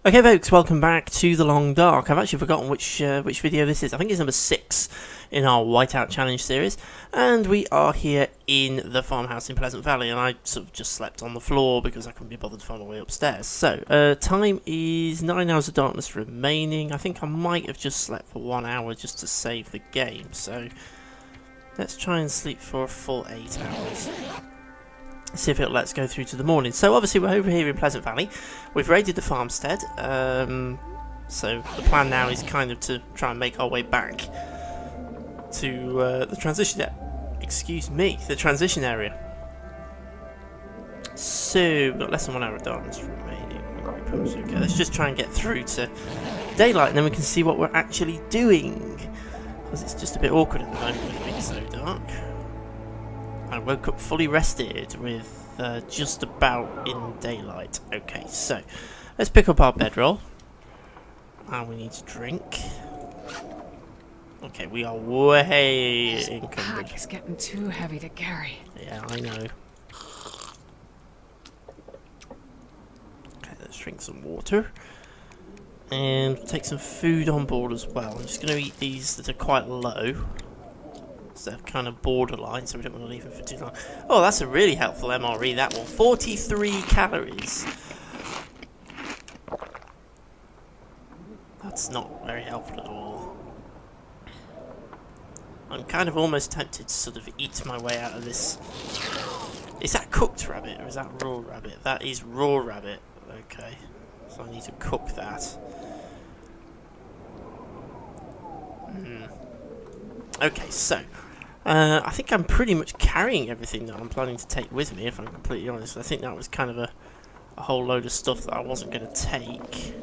Okay folks, welcome back to The Long Dark. I've actually forgotten which video this is. I think it's number 6 in our Whiteout challenge series. And we are here in the farmhouse in Pleasant Valley, and I sort of just slept on the floor because I couldn't be bothered to find my way upstairs. So, time is 9 hours of darkness remaining. I think I might have just slept for 1 hour just to save the game. So, let's try and sleep for a full 8 hours. See if it lets go through to the morning. So obviously we're over here in Pleasant Valley. We've raided the farmstead. So the plan now is kind of to try and make our way back to the transition the transition area. So we've got less than 1 hour of darkness remaining. Okay, let's just try and get through to daylight, and then we can see what we're actually doing. Because it's just a bit awkward at the moment with it being so dark. I woke up fully rested with just about in daylight. Okay, so let's pick up our bedroll. And we need to drink. Okay, we are way encumbered. This pack is getting too heavy to carry. Yeah, I know. Okay, let's drink some water. And take some food on board as well. I'm just going to eat these that are quite low. They're kind of borderline, so we don't want to leave them for too long. Oh, that's a really helpful MRE, that one. 43 calories. That's not very helpful at all. I'm kind of almost tempted to sort of eat my way out of this. Is that cooked rabbit or is that raw rabbit? That is raw rabbit. Okay, so I need to cook that. Okay, so I think I'm pretty much carrying everything that I'm planning to take with me, if I'm completely honest. I think that was kind of a whole load of stuff that I wasn't going to take.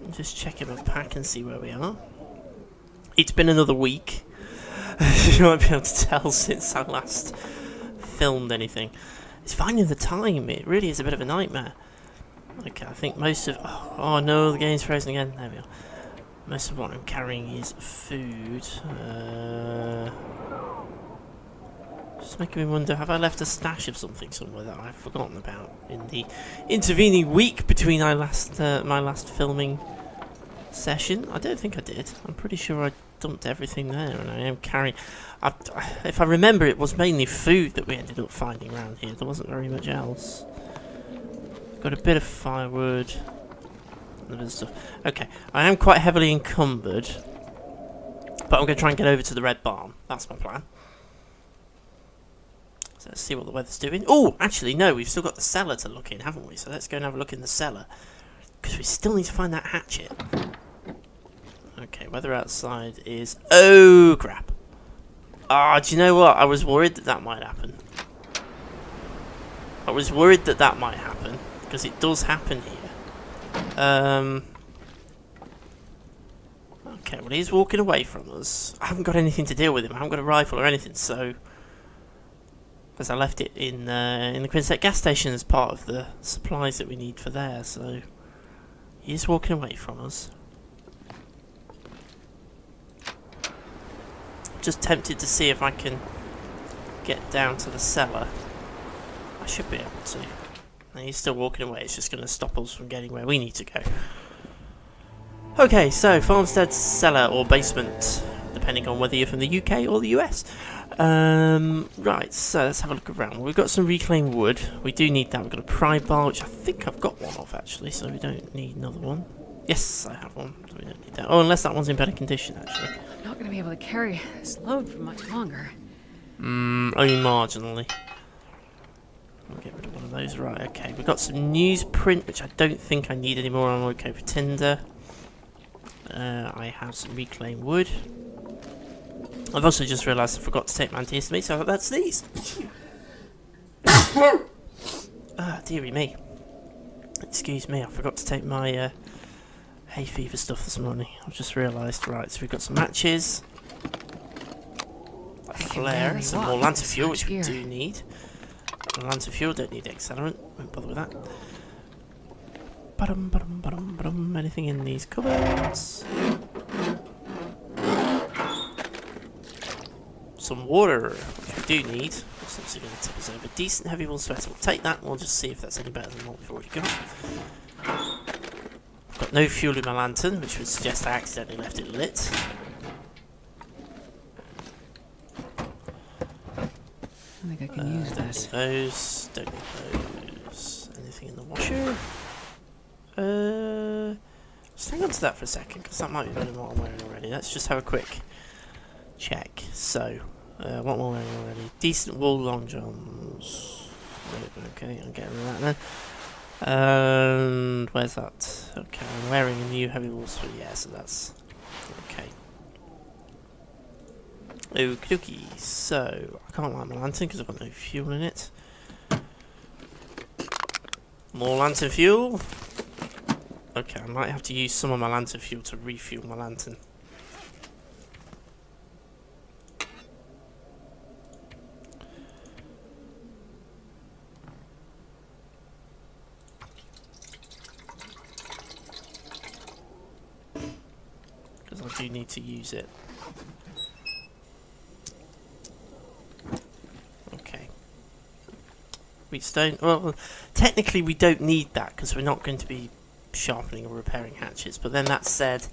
I'm just checking my pack and see where we are. It's been another week. You might be able to tell since I last filmed anything. It's finding the time. It really is a bit of a nightmare. Okay, I think most of... Oh no, the game's frozen again. There we are. Most of what I'm carrying is food. Just making me wonder, have I left a stash of something somewhere that I've forgotten about in the intervening week between my last filming session? I don't think I did. I'm pretty sure I dumped everything there, and I am carrying... if I remember, it was mainly food that we ended up finding around here. There wasn't very much else. Got a bit of firewood. Stuff. Okay, I am quite heavily encumbered, but I'm going to try and get over to the red barn. That's my plan. So let's see what the weather's doing. Oh, actually, no, we've still got the cellar to look in, haven't we? So let's go and have a look in the cellar, because we still need to find that hatchet. Okay, weather outside is... Oh, crap. Ah, do you know what? I was worried that that might happen. I was worried that that might happen, because it does happen here. Okay, well he's walking away from us. I haven't got anything to deal with him. I haven't got a rifle or anything, so... Because I left it in the Quinset gas station as part of the supplies that we need for there, so... He is walking away from us. Just tempted to see if I can get down to the cellar. I should be able to. And he's still walking away, it's just going to stop us from getting where we need to go. Okay, so farmstead cellar or basement, depending on whether you're from the UK or the US. Right, so let's have a look around. We've got some reclaimed wood. We do need that. We've got a pry bar, which I think I've got one of actually, so we don't need another one. Yes, I have one, so we don't need that. Oh, unless that one's in better condition actually. I'm not going to be able to carry this load for much longer. Only marginally. I'll get rid of one of those. Right, okay. We've got some newsprint, which I don't think I need anymore. I'm okay for tinder. I have some reclaimed wood. I've also just realised I forgot to take my antihistamine, so that's these. Ah, dearie me. Excuse me, I forgot to take my hay fever stuff this morning. I've just realised. Right, so we've got some matches. A flare, some more lantern fuel, which we do need. Lantern fuel, don't need accelerant, won't bother with that. Anything in these cupboards? Some water, which we do need. It's obviously going to tip us over. Decent heavy wool sweater, we'll take that and we'll just see if that's any better than what we've already got. got no fuel in my lantern, which would suggest I accidentally left it lit. I think I can use Don't this. need those. Don't need those. Anything in the washer? Just hang on to that for a second, because that might be better than what I'm wearing already. Let's just have a quick check. So, what am I wearing already? Decent wool long johns. Okay, I'm getting that then. And where's that? Okay, I'm wearing a new heavy wool sweater. Yeah, so that's okay. Okie dokie. So I can't light my lantern because I've got no fuel in it. More lantern fuel. Okay, I might have to use some of my lantern fuel to refuel my lantern. Because I do need to use it. Okay. Wheatstone. Well, technically we don't need that because we're not going to be sharpening or repairing hatchets, but then that said,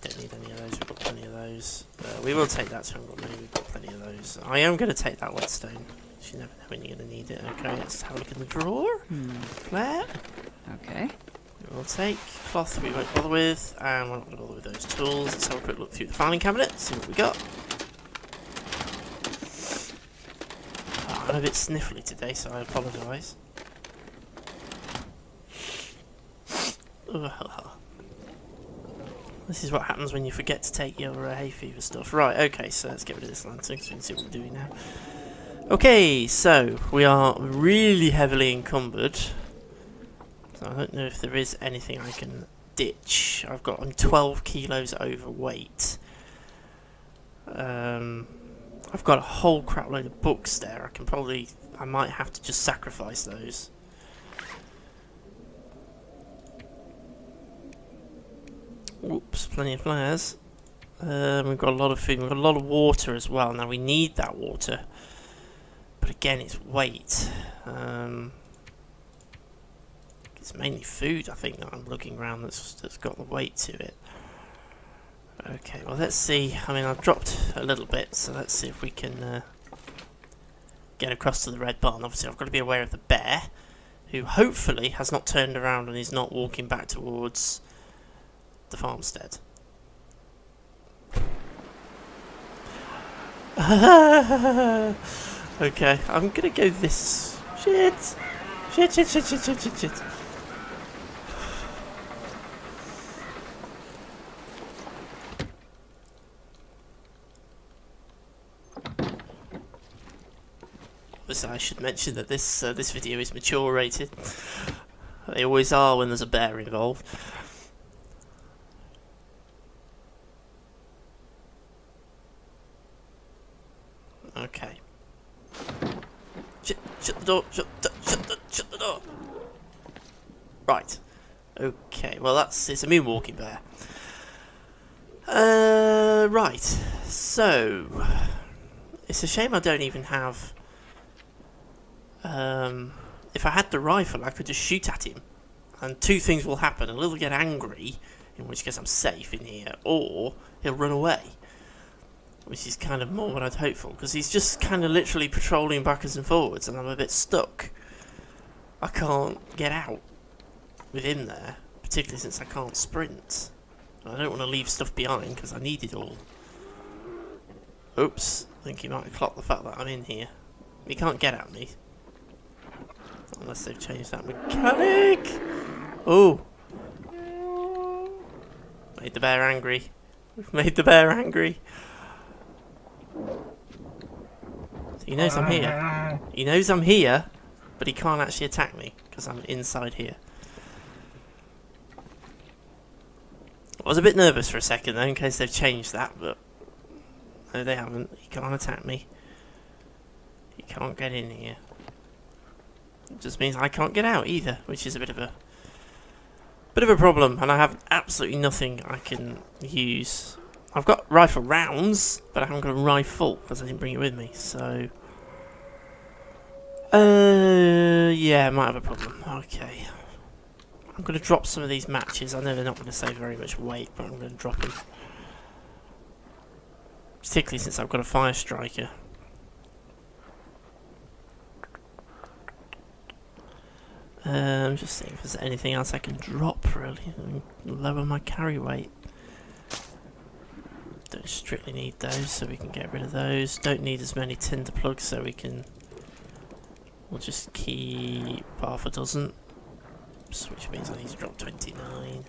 don't need any of those, we've got plenty of those. We will take that, so we've got plenty of those. I am going to take that whetstone, you never know when you're going to need it. Okay, let's have a look in the drawer. Claire. Okay. We will take cloth we won't bother with, and we're not going to bother with those tools. Let's have a quick look through the filing cabinet, see what we got. Oh, I'm a bit sniffly today, so I apologise. This is what happens when you forget to take your hay fever stuff. Right, okay, so let's get rid of this lantern so we can see what we're doing now. Okay, so we are really heavily encumbered. So I don't know if there is anything I can ditch. I'm 12 kilos overweight. I've got a whole crap load of books there. I might have to just sacrifice those. Whoops, plenty of flares. We've got a lot of food, we've got a lot of water as well. Now we need that water. But again, it's weight. It's mainly food, I think, that I'm looking around that's got the weight to it. Okay, well let's see. I mean, I've dropped a little bit, so let's see if we can get across to the red barn. Obviously, I've got to be aware of the bear, who hopefully has not turned around and is not walking back towards the farmstead. Okay, I'm gonna go this. Shit! Obviously, I should mention that this video is mature rated. They always are when there's a bear involved. Okay. Shut the door. Shut the door. Right. Okay. Well, it's a mean walking bear. Right. So, it's a shame I don't even have. If I had the rifle, I could just shoot at him, and two things will happen: he'll either get angry, in which case I'm safe in here, or he'll run away. Which is kind of more what I'd hope for, because he's just kind of literally patrolling backwards and forwards, and I'm a bit stuck. I can't get out with him there, particularly since I can't sprint. I don't want to leave stuff behind, because I need it all. Oops, I think he might have clocked the fact that I'm in here. He can't get at me. Unless they've changed that mechanic! Oh! Made the bear angry. We've made the bear angry. So he knows I'm here. He knows I'm here, but he can't actually attack me because I'm inside here. I was a bit nervous for a second though, in case they've changed that, but no, they haven't. He can't attack me. He can't get in here. It just means I can't get out either, which is a bit of a problem, and I have absolutely nothing I can use. I've got rifle rounds, but I haven't got a rifle because I didn't bring it with me, so... Yeah, I might have a problem. Okay. I'm going to drop some of these matches. I know they're not going to save very much weight, but I'm going to drop them. Particularly since I've got a fire striker. I'm just seeing if there's anything else I can drop, really, and lower my carry weight. Don't strictly need those, so we can get rid of those. Don't need as many tinder plugs, so we can... We'll just keep half a dozen. Which means I need to drop 29.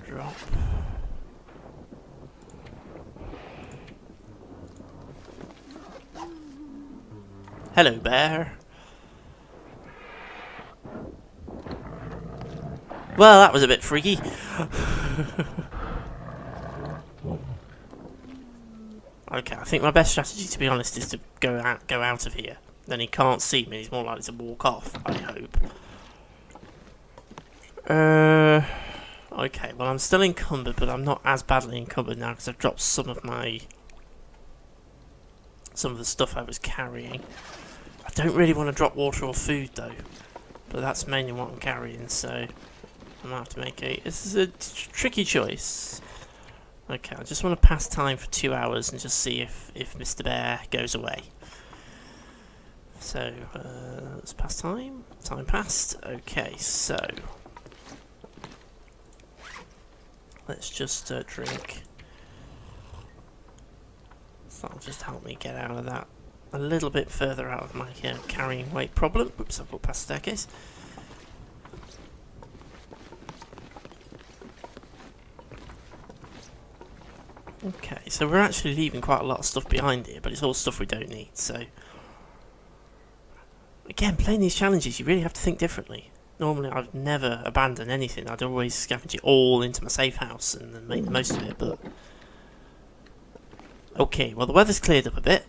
Drop. Hello, bear. Well, that was a bit freaky. Okay, I think my best strategy, to be honest, is to go out of here. Then he can't see me. He's more likely to walk off, I hope. Okay, well, I'm still encumbered, but I'm not as badly encumbered now because I've dropped some of the stuff I was carrying. I don't really want to drop water or food though, but that's mainly what I'm carrying, so I might have to make a... This is a tricky choice. Okay, I just want to pass time for 2 hours and just see if Mr. Bear goes away. So, let's pass time. Time passed. Okay, so... Let's just drink. So that'll just help me get out of that a little bit further out of my carrying weight problem. Oops, I've walked past the staircase. Okay, so we're actually leaving quite a lot of stuff behind here, but it's all stuff we don't need, so... Again, playing these challenges, you really have to think differently. Normally, I'd never abandon anything. I'd always scavenge it all into my safe house and then make the most of it, but... Okay, well, the weather's cleared up a bit,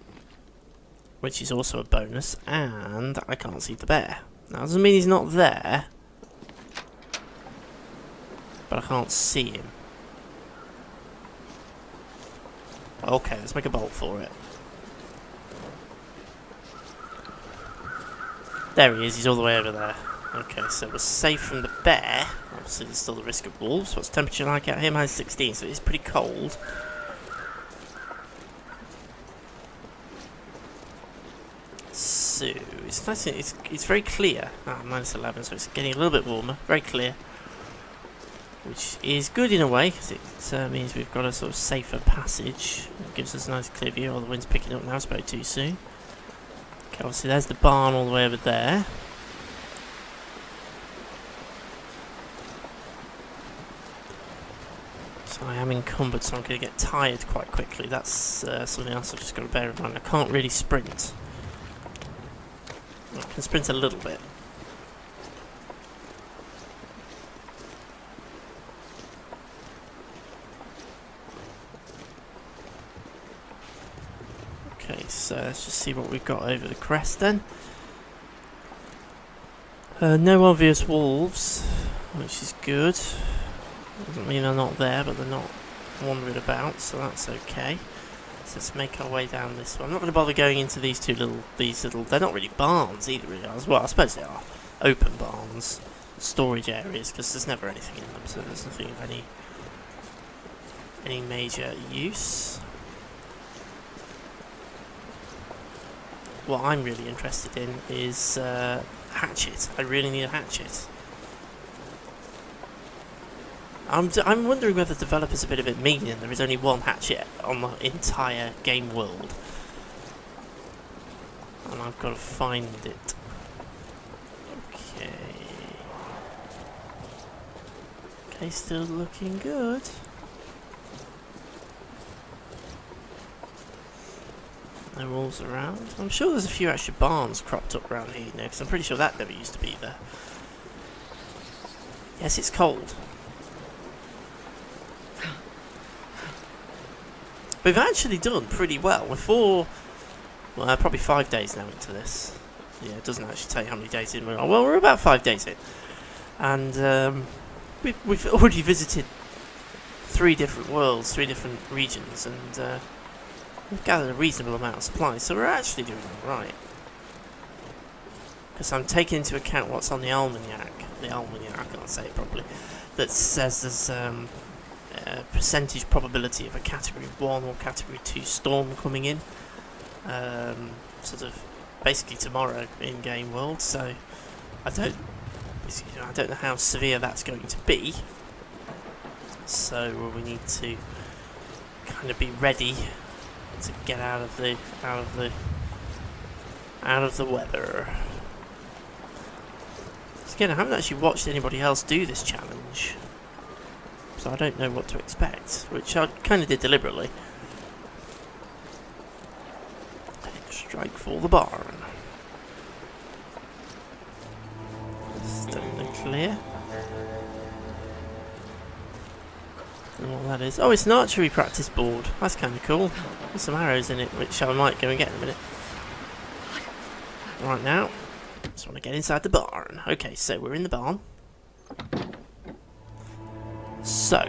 which is also a bonus, and I can't see the bear. Now, that doesn't mean he's not there, but I can't see him. Okay, let's make a bolt for it. There he is, he's all the way over there. Okay, so we're safe from the bear. Obviously, there's still the risk of wolves. What's the temperature like out here? Minus 16, so it's pretty cold. So, it's nice, it's very clear. Minus 11, so it's getting a little bit warmer. Very clear. Which is good in a way, because it means we've got a sort of safer passage. It gives us a nice clear view. Oh, the wind's picking up now, I spoke too soon. Okay, obviously there's the barn all the way over there. So I am encumbered, so I'm going to get tired quite quickly. That's something else I've just got to bear in mind. I can't really sprint. I can sprint a little bit. Okay, so let's just see what we've got over the crest then. No obvious wolves, which is good. Doesn't mean they're not there, but they're not wandering about, so that's okay. So let's make our way down this one. I'm not going to bother going into these little, they're not really barns either, really. Well, I suppose they are open barns, storage areas, because there's never anything in them, so there's nothing of any major use. What I'm really interested in is hatchet. I really need a hatchet. I'm wondering whether the developers are a bit of it mean and there is only one hatchet on the entire game world. And I've got to find it. Okay. Okay, still looking good. No wolves around. I'm sure there's a few extra barns cropped up around here now, because I'm pretty sure that never used to be there. Yes, it's cold. We've actually done pretty well. We're probably 5 days now into this. Yeah, it doesn't actually tell you how many days in we are. Well, we're about 5 days in. And we've already visited 3 different worlds, 3 different regions, and We've gathered a reasonable amount of supplies, so we're actually doing alright. Because I'm taking into account what's on the almanac, I can't say it properly, that says there's a percentage probability of a Category 1 or Category 2 storm coming in. Sort of basically tomorrow in game world, so I don't know how severe that's going to be. So we need to kind of be ready to get out of the weather. So again, I haven't actually watched anybody else do this challenge, so I don't know what to expect, which I kind of did deliberately. Strike for the barn. Stone clear. And what that is. Oh, it's an archery practice board. That's kind of cool. There's some arrows in it, which I might go and get in a minute. Right now, just want to get inside the barn. Okay, so we're in the barn. So,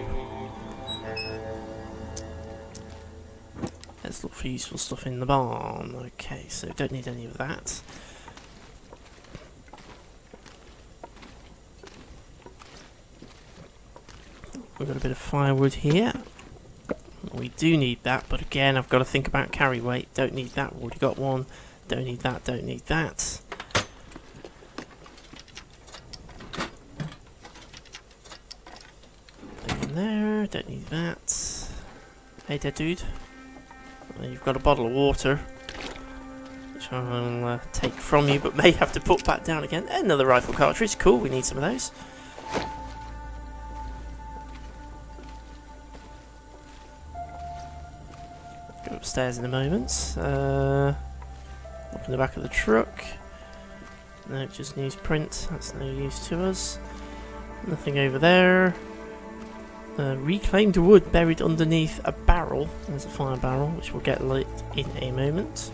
let's look for useful stuff in the barn. Okay, so don't need any of that. We've got a bit of firewood here. We do need that, but again, I've got to think about carry weight. Don't need that, we've already got one. Don't need that, don't need that. Thing in there, don't need that. Hey there, dude. You've got a bottle of water, which I will take from you, but may have to put back down again. Another rifle cartridge, cool, we need some of those. Go upstairs in a moment. Look in the back of the truck. No, just newsprint, that's no use to us. Nothing over there. Reclaimed wood buried underneath a barrel. There's a fire barrel, which we'll get lit in a moment.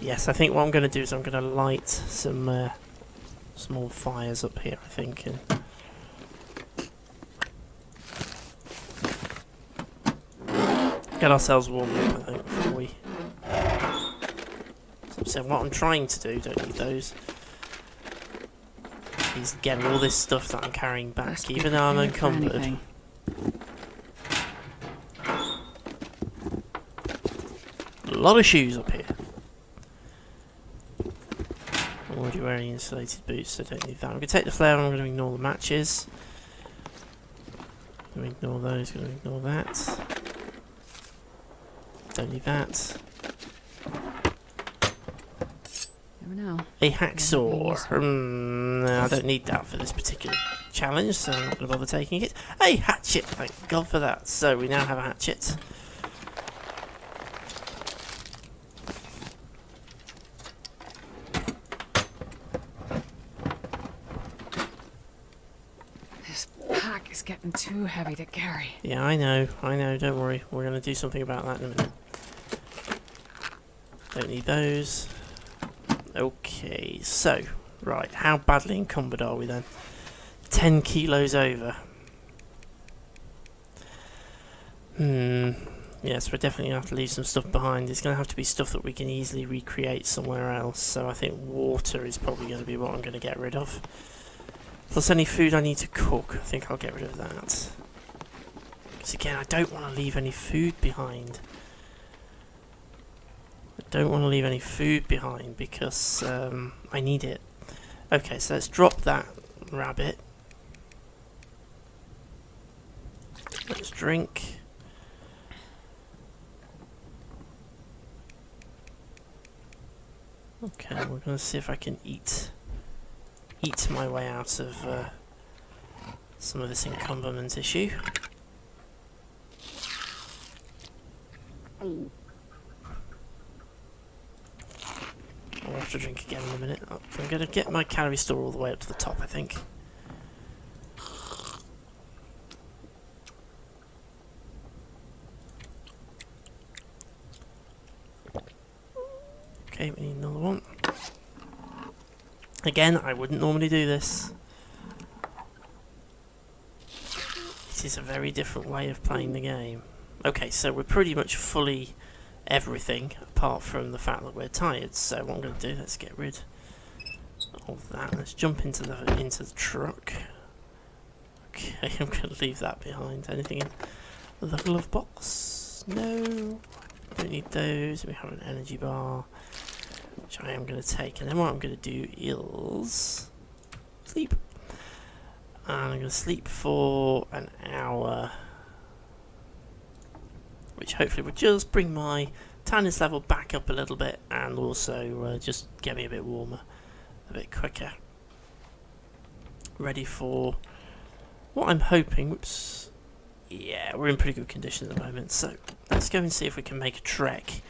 Yes, I think what I'm going to do is I'm going to light some small fires up here, I think. And get ourselves warmed up, I think, before we... So what I'm trying to do, don't need those, is get all this stuff that I'm carrying back, even though I'm encumbered. A lot of shoes up here. I'm already wearing insulated boots, so I don't need that. I'm going to take the flare and I'm going to ignore the matches. I'm going to ignore those, going to ignore that. Don't need that. Never know. A hacksaw. No, I don't need that for this particular challenge, so I'm not going to bother taking it. A hatchet, thank God for that. So we now have a hatchet. This pack is getting too heavy to carry. Yeah, I know, don't worry. We're going to do something about that in a minute. Don't need those. Okay, so, right, how badly encumbered are we then? 10 kilos over. Yes, we're definitely going to have to leave some stuff behind. It's going to have to be stuff that we can easily recreate somewhere else, so I think water is probably going to be what I'm going to get rid of. Plus any food I need to cook, I think I'll get rid of that. Because again, I don't want to leave any food behind. Don't want to leave any food behind because I need it. Okay, so let's drop that rabbit. Let's drink. Okay, we're going to see if I can eat my way out of some of this encumberment issue. I'll have to drink again in a minute. I'm going to get my calorie store all the way up to the top, I think. Okay, we need another one. Again, I wouldn't normally do this. It is a very different way of playing the game. Okay, so we're pretty much fully everything apart from the fact that we're tired. So what I'm going to do, let's get rid of that. Let's jump into the truck. Okay, I'm going to leave that behind. Anything in the glove box? No, don't need those. We have an energy bar, which I am going to take. And then what I'm going to do is sleep. And I'm going to sleep for an hour, which hopefully will just bring my tiredness level back up a little bit, and also just get me a bit warmer, a bit quicker. Ready for what I'm hoping. Whoops. Yeah, we're in pretty good condition at the moment, so let's go and see if we can make a trek.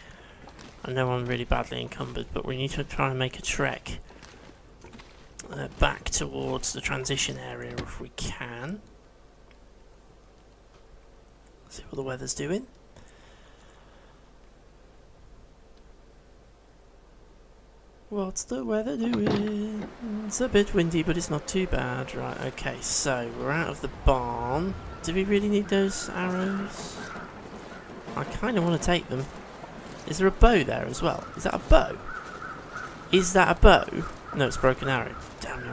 I know I'm really badly encumbered, but we need to try and make a trek back towards the transition area if we can. See what the weather's doing. What's the weather doing? It's a bit windy, but it's not too bad. Right, okay, so we're out of the barn. Do we really need those arrows? I kind of want to take them. Is there a bow there as well? Is that a bow? Is that a bow? No, it's a broken arrow. Damn it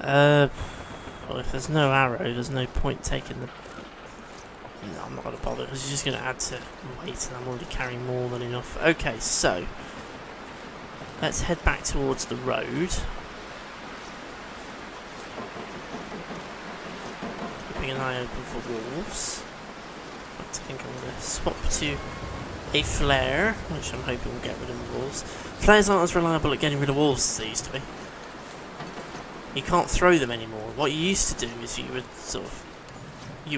all. Well, if there's no arrow, there's no point taking the... No, I'm not going to bother, because it's just going to add to weight, and I'm already carrying more than enough. Okay, so let's head back towards the road. Keeping an eye open for wolves. I think I'm going to swap to a flare, which I'm hoping will get rid of the wolves. Flares aren't as reliable at getting rid of wolves as they used to be. You can't throw them anymore. What you used to do is you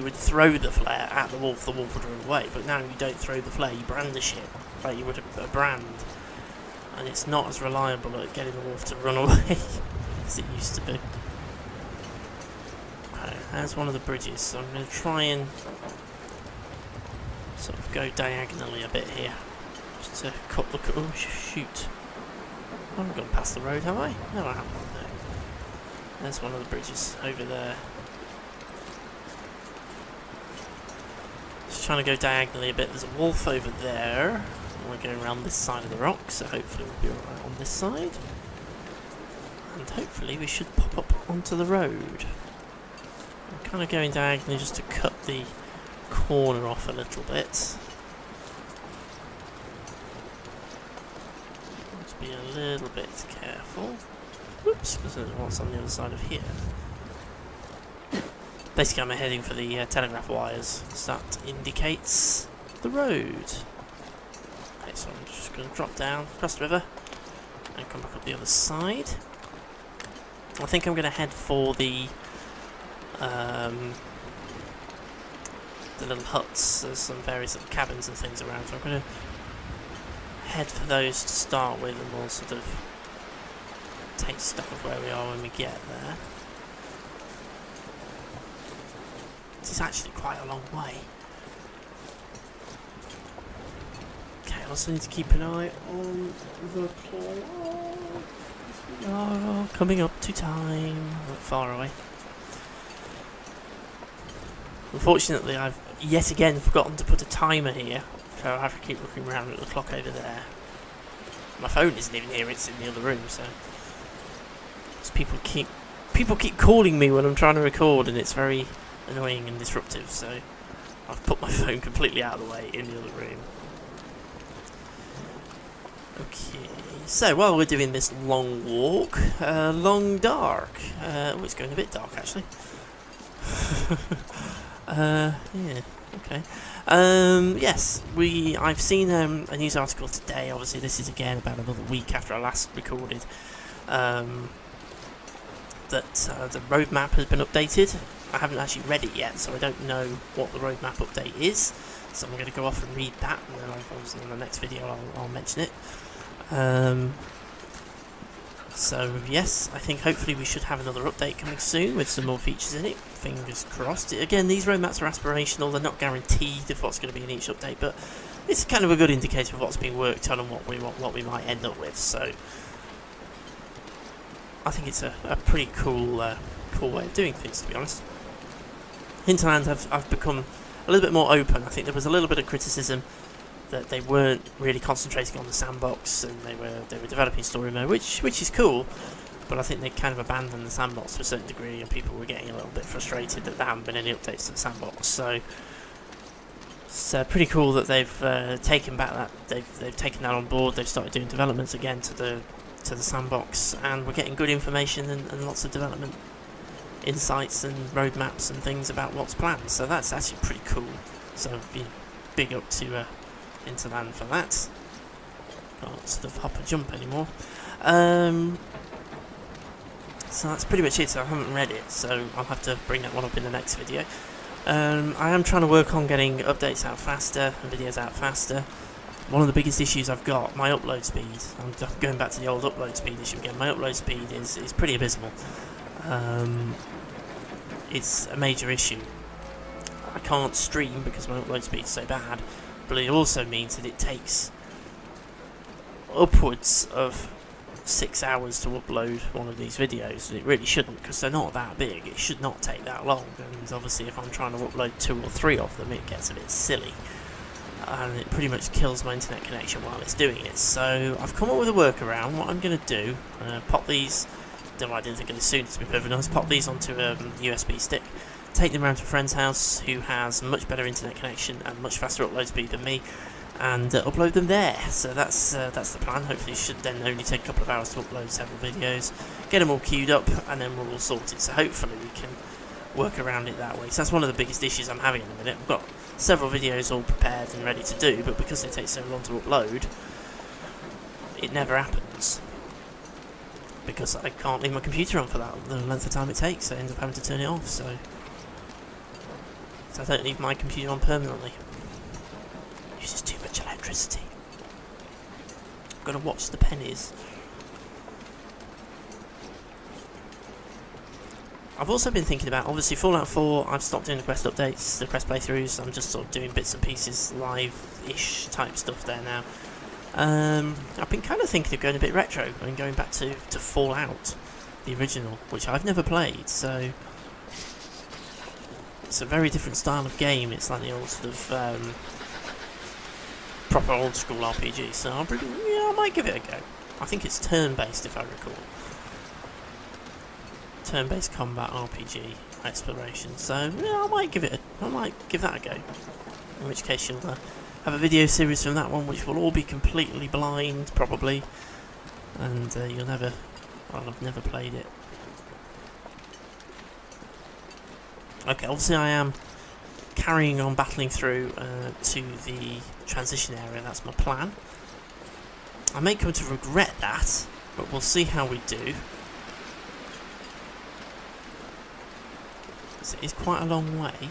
would throw the flare at the wolf would run away, but now you don't throw the flare, you brandish it like you would a brand. And it's not as reliable at getting the wolf to run away as it used to be. Okay, there's one of the bridges, so I'm going to try and sort of go diagonally a bit here, just to cut the... Oh, shoot. I haven't gone past the road, have I? No, I haven't. No. There's one of the bridges over there. Just trying to go diagonally a bit. There's a wolf over there. We're going around this side of the rock, so hopefully we'll be alright on this side. And hopefully we should pop up onto the road. I'm kind of going diagonally just to cut the corner off a little bit. Let's be a little bit careful. Whoops, because there's what's on the other side of here. Basically I'm heading for the telegraph wires, so that indicates the road. Okay, so I'm just going to drop down, across the river, and come back up the other side. I think I'm going to head for the little huts. There's some various little cabins and things around, so I'm going to head for those to start with, and we'll sort of take stock of where we are when we get there. It's actually quite a long way. Okay, I also need to keep an eye on the clock. We are coming up to time. Not far away. Unfortunately, I've yet again forgotten to put a timer here, so I have to keep looking around at the clock over there. My phone isn't even here; it's in the other room. So people keep calling me when I'm trying to record, and it's very annoying and disruptive. So I've put my phone completely out of the way in the other room. Okay, so while we're doing this long walk, long dark. Oh, it's going a bit dark actually. Yeah, okay. Yes, I've seen a news article today. Obviously, this is again about another week after I last recorded. That the roadmap has been updated. I haven't actually read it yet, so I don't know what the roadmap update is. So I'm going to go off and read that, and then obviously in the next video I'll mention it. So yes, I think hopefully we should have another update coming soon with some more features in it. Fingers crossed. Again, these roadmaps are aspirational; they're not guaranteed of what's going to be in each update, but it's kind of a good indicator of what's being worked on and what we might end up with. So I think it's a pretty cool way of doing things, to be honest. Hinterland have become a little bit more open. I think there was a little bit of criticism that they weren't really concentrating on the sandbox, and they were developing story mode, which is cool. But I think they kind of abandoned the sandbox to a certain degree, and people were getting a little bit frustrated that there haven't been any updates to the sandbox. So it's pretty cool that they've taken back that they've taken that on board. They've started doing developments again to the sandbox, and we're getting good information and lots of development insights and roadmaps and things about what's planned. So that's actually pretty cool. So big up to Hinterland for that. Can't sort of hop and jump anymore. So that's pretty much it. So I haven't read it, so I'll have to bring that one up in the next video. I am trying to work on getting updates out faster and videos out faster. One of the biggest issues I've got, my upload speed. I'm going back to the old upload speed issue again. My upload speed is pretty abysmal. It's a major issue. I can't stream because my upload speed is so bad, but it also means that it takes upwards of 6 hours to upload one of these videos. It really shouldn't, because they're not that big. It should not take that long, and obviously if I'm trying to upload 2 or 3 of them, it gets a bit silly, and it pretty much kills my internet connection while it's doing it. So I've come up with a workaround. What I'm going to do, pop these, I didn't think of this soon, to be perfectly honest, pop these onto a USB stick, take them around to a friend's house who has much better internet connection and much faster upload speed than me, and upload them there. So that's the plan. Hopefully it should then only take a couple of hours to upload several videos, get them all queued up, and then we're all sorted. So hopefully we can work around it that way. So that's one of the biggest issues I'm having in a minute. I've got several videos all prepared and ready to do, but because they take so long to upload, it never happens. Because I can't leave my computer on for the length of time it takes. I end up having to turn it off. So I don't leave my computer on permanently. It uses too much electricity. I've got to watch the pennies. I've also been thinking about, obviously, Fallout 4, I've stopped doing the quest updates, the quest playthroughs. I'm just sort of doing bits and pieces, live-ish type stuff there now. I've been kind of thinking of going a bit retro and going back to Fallout, the original, which I've never played, so it's a very different style of game. It's like the old sort of proper old school RPG, so I might give it a go. I think it's turn-based, if I recall. Turn-based combat RPG exploration, so yeah, I might give that a go. In which case you'll have a video series from that one, which will all be completely blind, probably, and you'll never. Well, I've never played it. Okay, obviously I am carrying on battling through to the transition area. That's my plan. I may come to regret that, but we'll see how we do. It is quite a long way,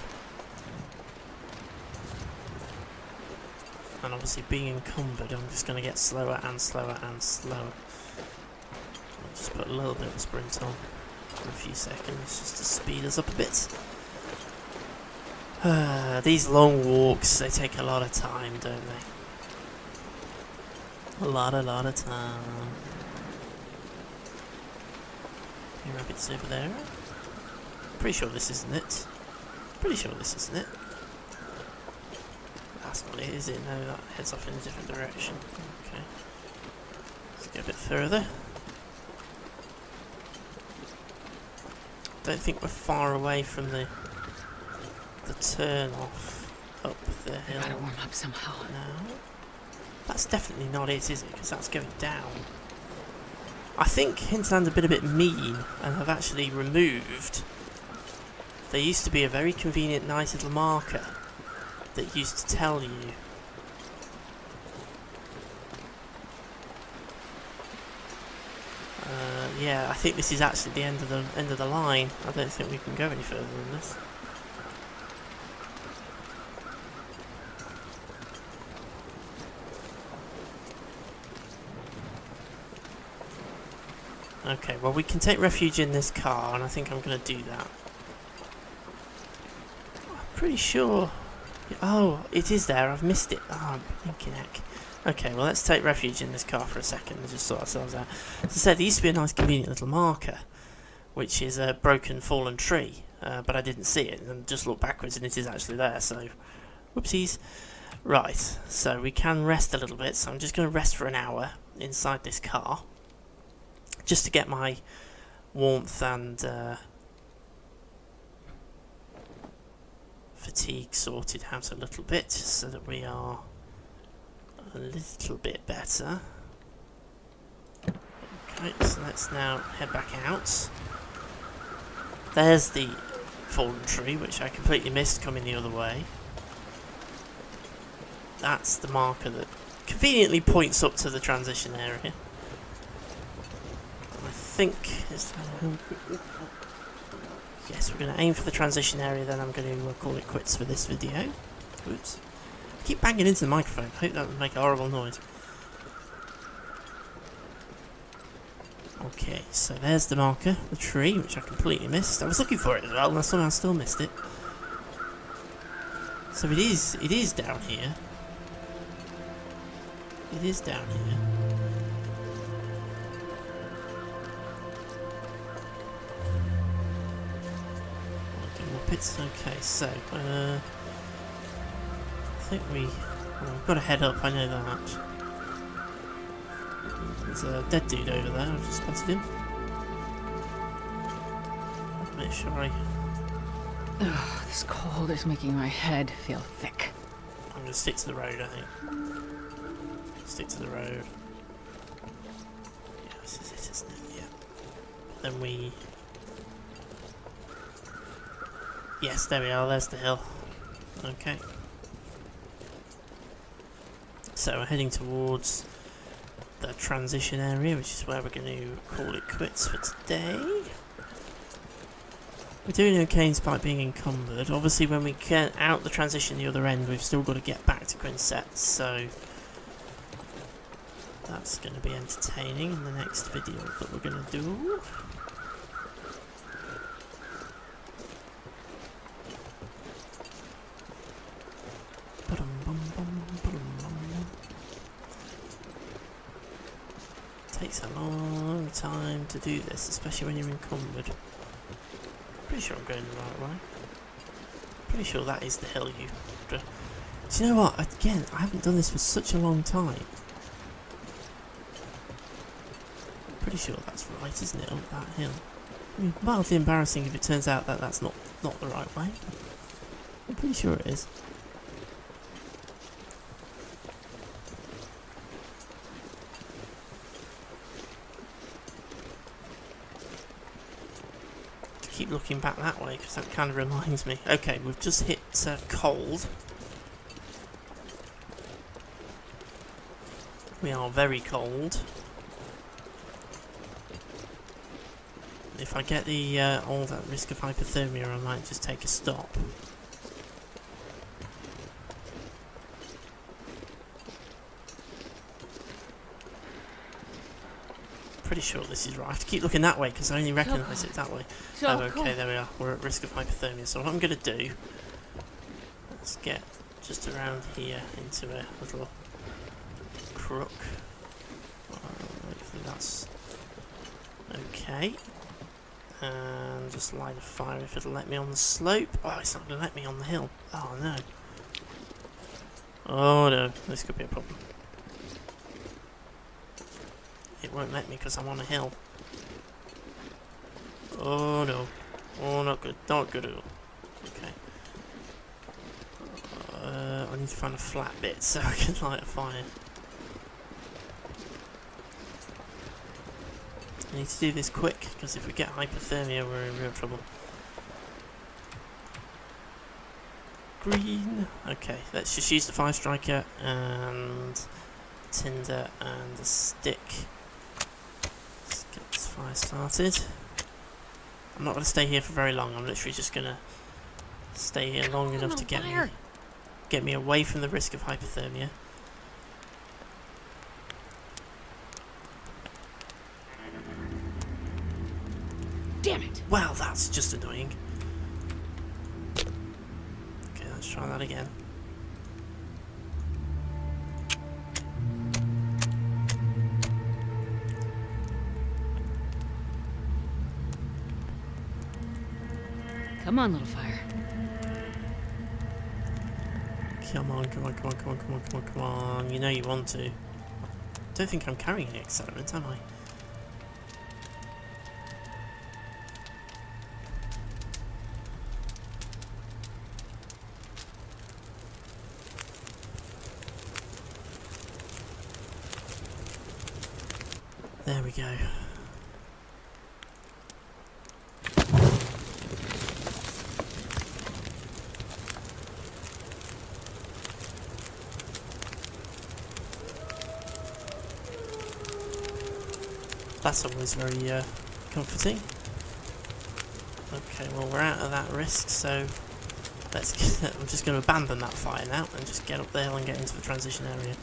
and obviously being encumbered, I'm just going to get slower and slower and slower. I'll just put a little bit of a sprint on for a few seconds just to speed us up a bit. These long walks, they take a lot of time, don't they? A lot of time. Any rabbits over there? Pretty sure this isn't it. That's not it, is it? No, that heads off in a different direction. Okay. Let's go a bit further. Don't think we're far away from the turn off up the hill. Gotta warm up somehow. No. That's definitely not it, is it? Because that's going down. I think Hinterland's been a bit mean and have actually removed. There used to be a very convenient, nice little marker that used to tell you yeah, I think this is actually the end of the line. I don't think we can go any further than this. Okay, well we can take refuge in this car, and I think I'm going to do that. Pretty sure. Oh, it is there. I've missed it. Oh, blinking heck. Okay, well let's take refuge in this car for a second and just sort ourselves out. As I said, there used to be a nice convenient little marker, which is a broken fallen tree. but I didn't see it, and just looked backwards and it is actually there, so whoopsies. Right, so we can rest a little bit, so I'm just going to rest for an hour inside this car, just to get my warmth and fatigue sorted out a little bit, so that we are a little bit better. Okay, so let's now head back out. There's the fallen tree, which I completely missed coming the other way. That's the marker that conveniently points up to the transition area. I think... yes, we're going to aim for the transition area, then I'm going to call it quits for this video. Oops. I keep banging into the microphone. I hope that would make a horrible noise. Okay, so there's the marker, the tree, which I completely missed. I was looking for it as well, and I somehow still missed it. So it is down here. It is down here. Okay, so I think we've got to head up. I know that. There's a dead dude over there. I've just spotted him. Make sure Ugh, this cold is making my head feel thick. I'm going to stick to the road, I think. Stick to the road. Yeah, this is it, isn't it? Yeah. Then we... yes, there we are. There's the hill. Okay. So we're heading towards the transition area, which is where we're going to call it quits for today. We're doing okay despite being encumbered. Obviously, when we get out the transition the other end, we've still got to get back to Quinset, so that's going to be entertaining in the next video that we're going to do. Takes a long time to do this, especially when you're encumbered. Pretty sure I'm going the right way. Pretty sure that is the hill you... do you know what? Again, I haven't done this for such a long time. Pretty sure that's right, isn't it? Up that hill. I mean, mildly embarrassing if it turns out that that's not the right way. I'm pretty sure it is. Keep looking back that way because that kind of reminds me. Okay, we've just hit cold. We are very cold. If I get the all that risk of hypothermia, I might just take a stop. Pretty sure this is right. I have to keep looking that way because I only recognise it that way. Oh, okay, there we are. We're at risk of hypothermia. So what I'm going to do, let's get just around here into a little crook. Hopefully that's okay. And just light a fire if it'll let me on the slope. Oh, it's not going to let me on the hill. Oh no. Oh no, this could be a problem. It won't let me because I'm on a hill. Oh no. Oh, not good. Not good at all. Okay. I need to find a flat bit so I can light a fire. I need to do this quick because if we get hypothermia we're in real trouble. Green. Okay, let's just use the 5-striker and tinder and a stick. Let's get this fire started. I'm not going to stay here for very long. I'm literally just going to stay here long enough to get me away from the risk of hypothermia. Damn it! Well, that's just annoying. Okay, let's try that again. Come on, little fire. Come on, come on, come on, come on, come on, come on, come on. You know you want to. Don't think I'm carrying the accelerant, am I? There we go. That's always very comforting. Okay, well we're out of that risk, so let's get, I'm just going to abandon that fire now and just get up the hill and get into the transition area.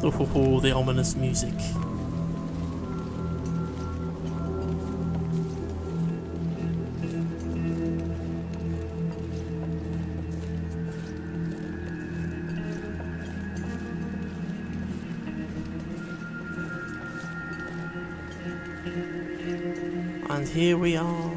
Oh, the ominous music. And here we are.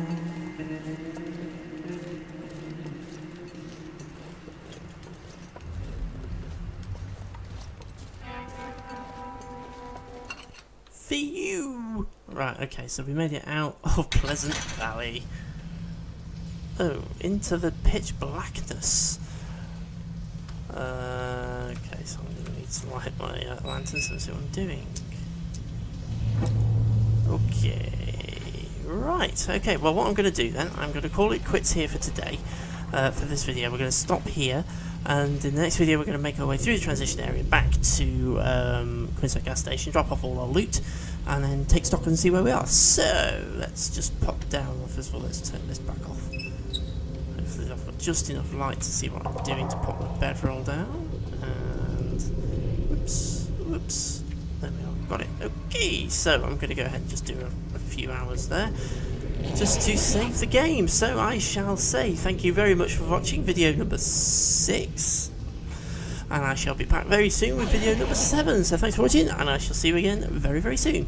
For you! Right, okay, so we made it out of Pleasant Valley. Oh, into the pitch blackness. Okay, so I'm going to need to light my lantern so I see what I'm doing. Okay, right, okay, well what I'm going to do then, I'm going to call it quits here for today, for this video. We're going to stop here, and in the next video we're going to make our way through the transition area back to Quinset gas station, drop off all our loot, and then take stock and see where we are. So, let's just pop down. First of all, let's turn this back off. Hopefully I've got just enough light to see what I'm doing to pop my bedroll down. And, whoops, whoops. There we are, got it. Okay, so I'm going to go ahead and just do a few hours there, just to save the game. So I shall say thank you very much for watching video number 6. And I shall be back very soon with video number 7. So thanks for watching, and I shall see you again very, very soon.